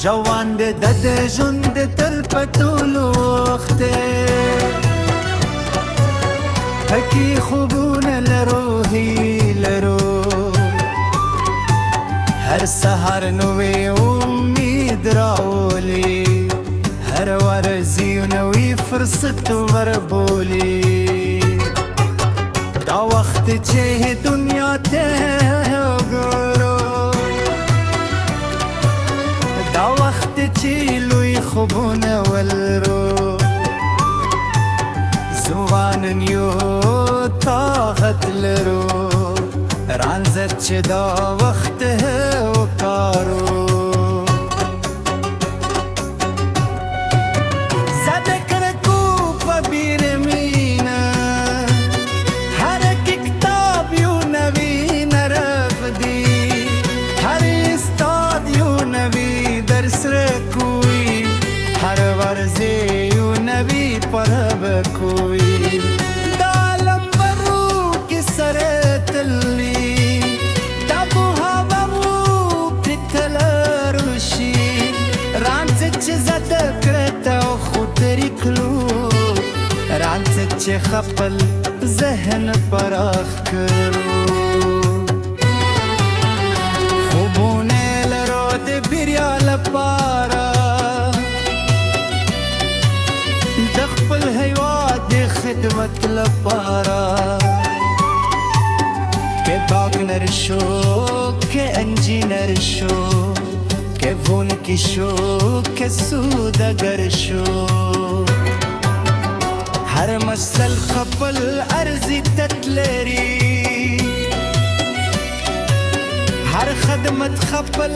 جوان د ژوند تر پټولو وخته پکې خوبونه لرو لرو هر سهار نوې امید راولي هر ورځ نوې فرصت وربولي دا وخت چې دنیا ته وګورو دا وخت چې لوی خوبونه ولرو ځوانان یو طاقت لرو رانځه چې دا وخت وکارو کوئی دا لمبرو کی سرتلی دا بوهاوو پتلروشی رانځ چې زده کړته خودري کلو رانځ چې خپل ذهن پراخ کړو خوبونه لرو د بریا لپاره د خپل هیواد د خدمت لپاره که باغنر شو که انجینر شو که وونکی شو که سوداګر شو هر مسل خپل ارزی تتلری هر خدمت خپل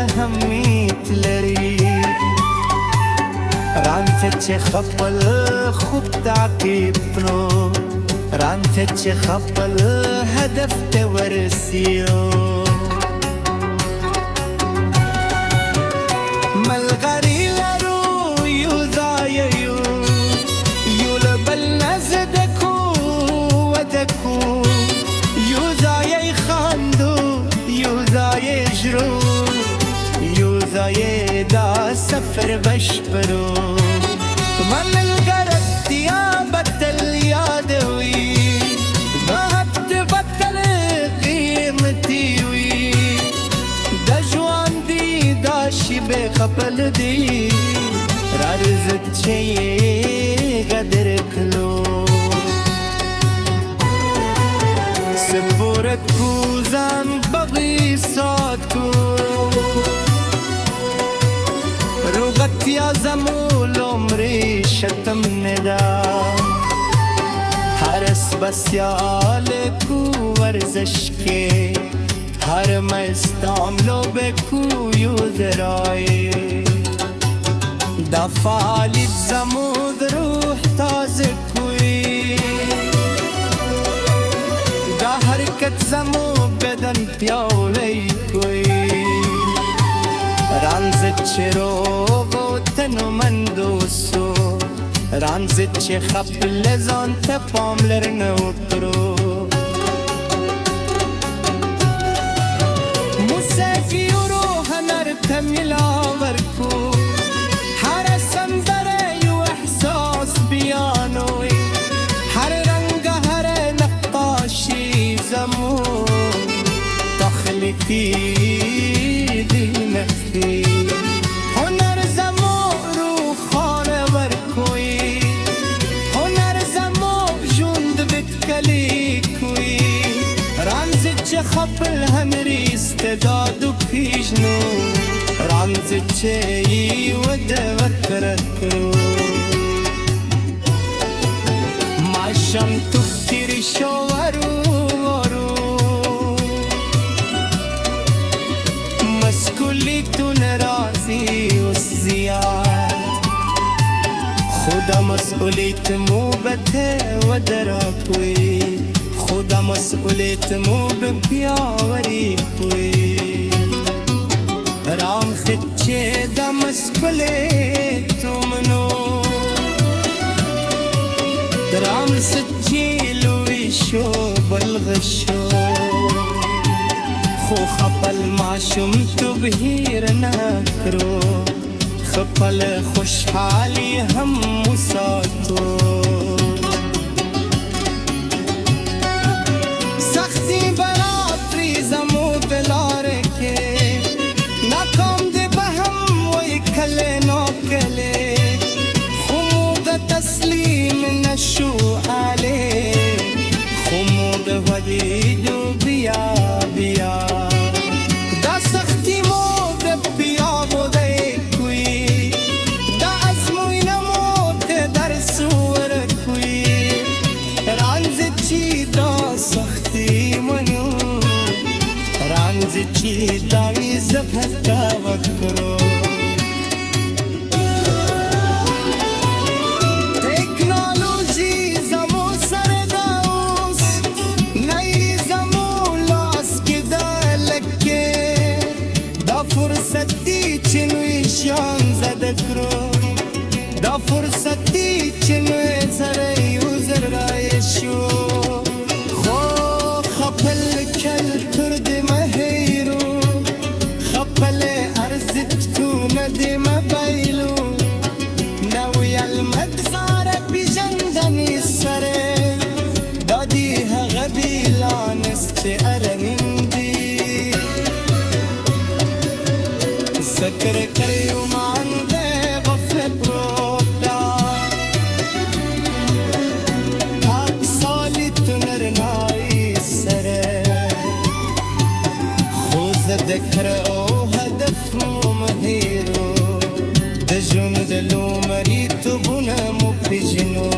اهمیت لري رانځه چې خپل خوب تعقیب کړو رانځه چې خپل هدف ته ورسیو ملغري لرو یو ځای یو له بل نه زده کو ودکو یو ځای خاندو یو ځای ژړو یو ځای دا سفر بشپړو ملګرتیا بدل یادوي وخت بدل قیمتي وي د ژوند دي دا شیبې خپل دي راځه چې قدر کړو سپورت کو ځان بغي ساتو روغتیا زمول عمری شتم ندا هر اسبسیال کو ورزش کے هر مستام لو بکو یو ذرائے دا فالد زمود روح تازه کوئی دا حرکت زمو بدن پیاولی کوئی رانځه چې روغ و تنومندو سو رانځه چې خپل ځان ته پاملرنه وکړو موسیقي ورو هنر ته ملا ورکو هر سندره یو احساس بیانوي هر رنګ هر نقاشي زمو تخلیقي هنر زمو روخانه ورکوی هنر زمو ژوند بتکلی کوی رانځه چې خپل هنري استعدادو پیژنو رانځه چې وده وکړو ماشم تو تیری شوارو مسئولیتون رازی و زیاد خدا مسئولیت مو بته و درا کوئی خدا مسئولیت مو بپیاوری کوئی رام خدچه دا مسئولیتو منو درام سجیلوی شو بلغشو خو خپل ماشوم تو بهیر نکرو خپل خوشحالی هم وساتو سختی براتری زمو دلار کې ناکام دی به هم وی کله نو کله خو د تسلیم نشو آله خو د وجیدو بیا بیا دا سختی مو د بیا بوده کوي دا ازموینه مو ته در سور کوي رانز چی دا سختی منو رانز چی داوی زفتا وکرو شان زده کرو دا فرصتی چنوی سره یوزر رای شو خو خپل کل ترد مهیرو خپل ارزت تو ندی مبایلو نوی المدزار بی جندنی سره دادی هغبیلانست ارنندی سکر کریو مانده غفل پروپتا پاک سالی تنر نائی سره خوز دکر او هدف مهیرو دجون دلو مری تو بونمو پیجنو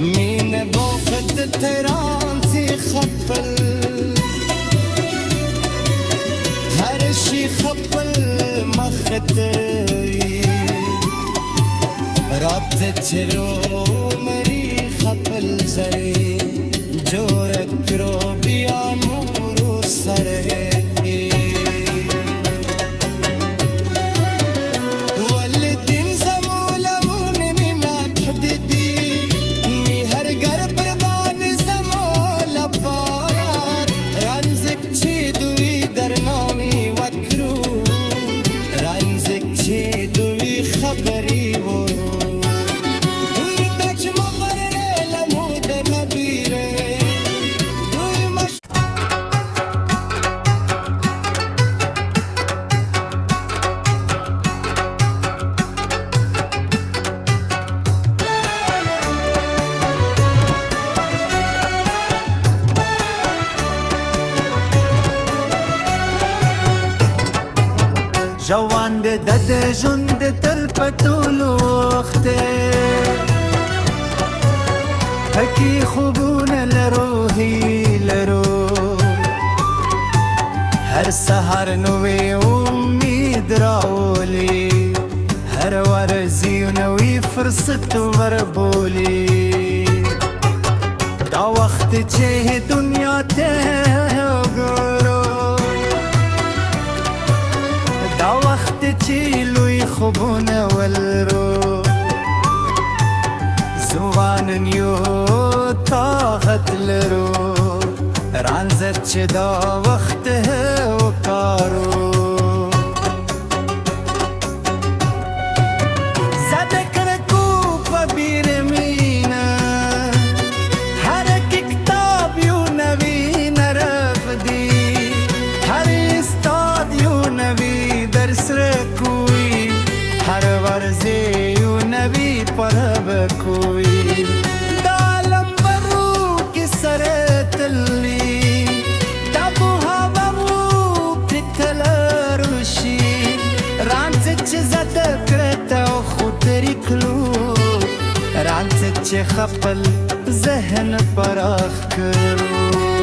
مین باخت ترانتی خپل شي خپل مختوي رابطه چلو مری خپل زري جوړ کړو بیا نور سره ولدين زمولون مما تحددي مي هر گر بربان زمول بار رنزك چي دوي درنامي خبری ورو دچ مبرره لمود مبیره دوی مش جوان د ژوند تر پټولو وخته پکې خوبونه لرو هیلرو هر سهار نوې امید راولي هر ورځ نوې فرصت وربولي دا وخت چې دنیا ته وګورو دا وخت چې لوی خوبونه ولرو ځوانان یو طاقت لرو رانځه چې دا وخت وکارو زده کړکو په بیر مینا هر کتاب یو نوی نرف دی هر استاد یو نوی درس رکوي هر ورځ یو نوی پرب کوي دا لمبرو کې سره تللی دا بوها وو پتلر شي رانځ چې زده کړته خو ترې کلو رانځ چې خپل ذهن پراخ کړو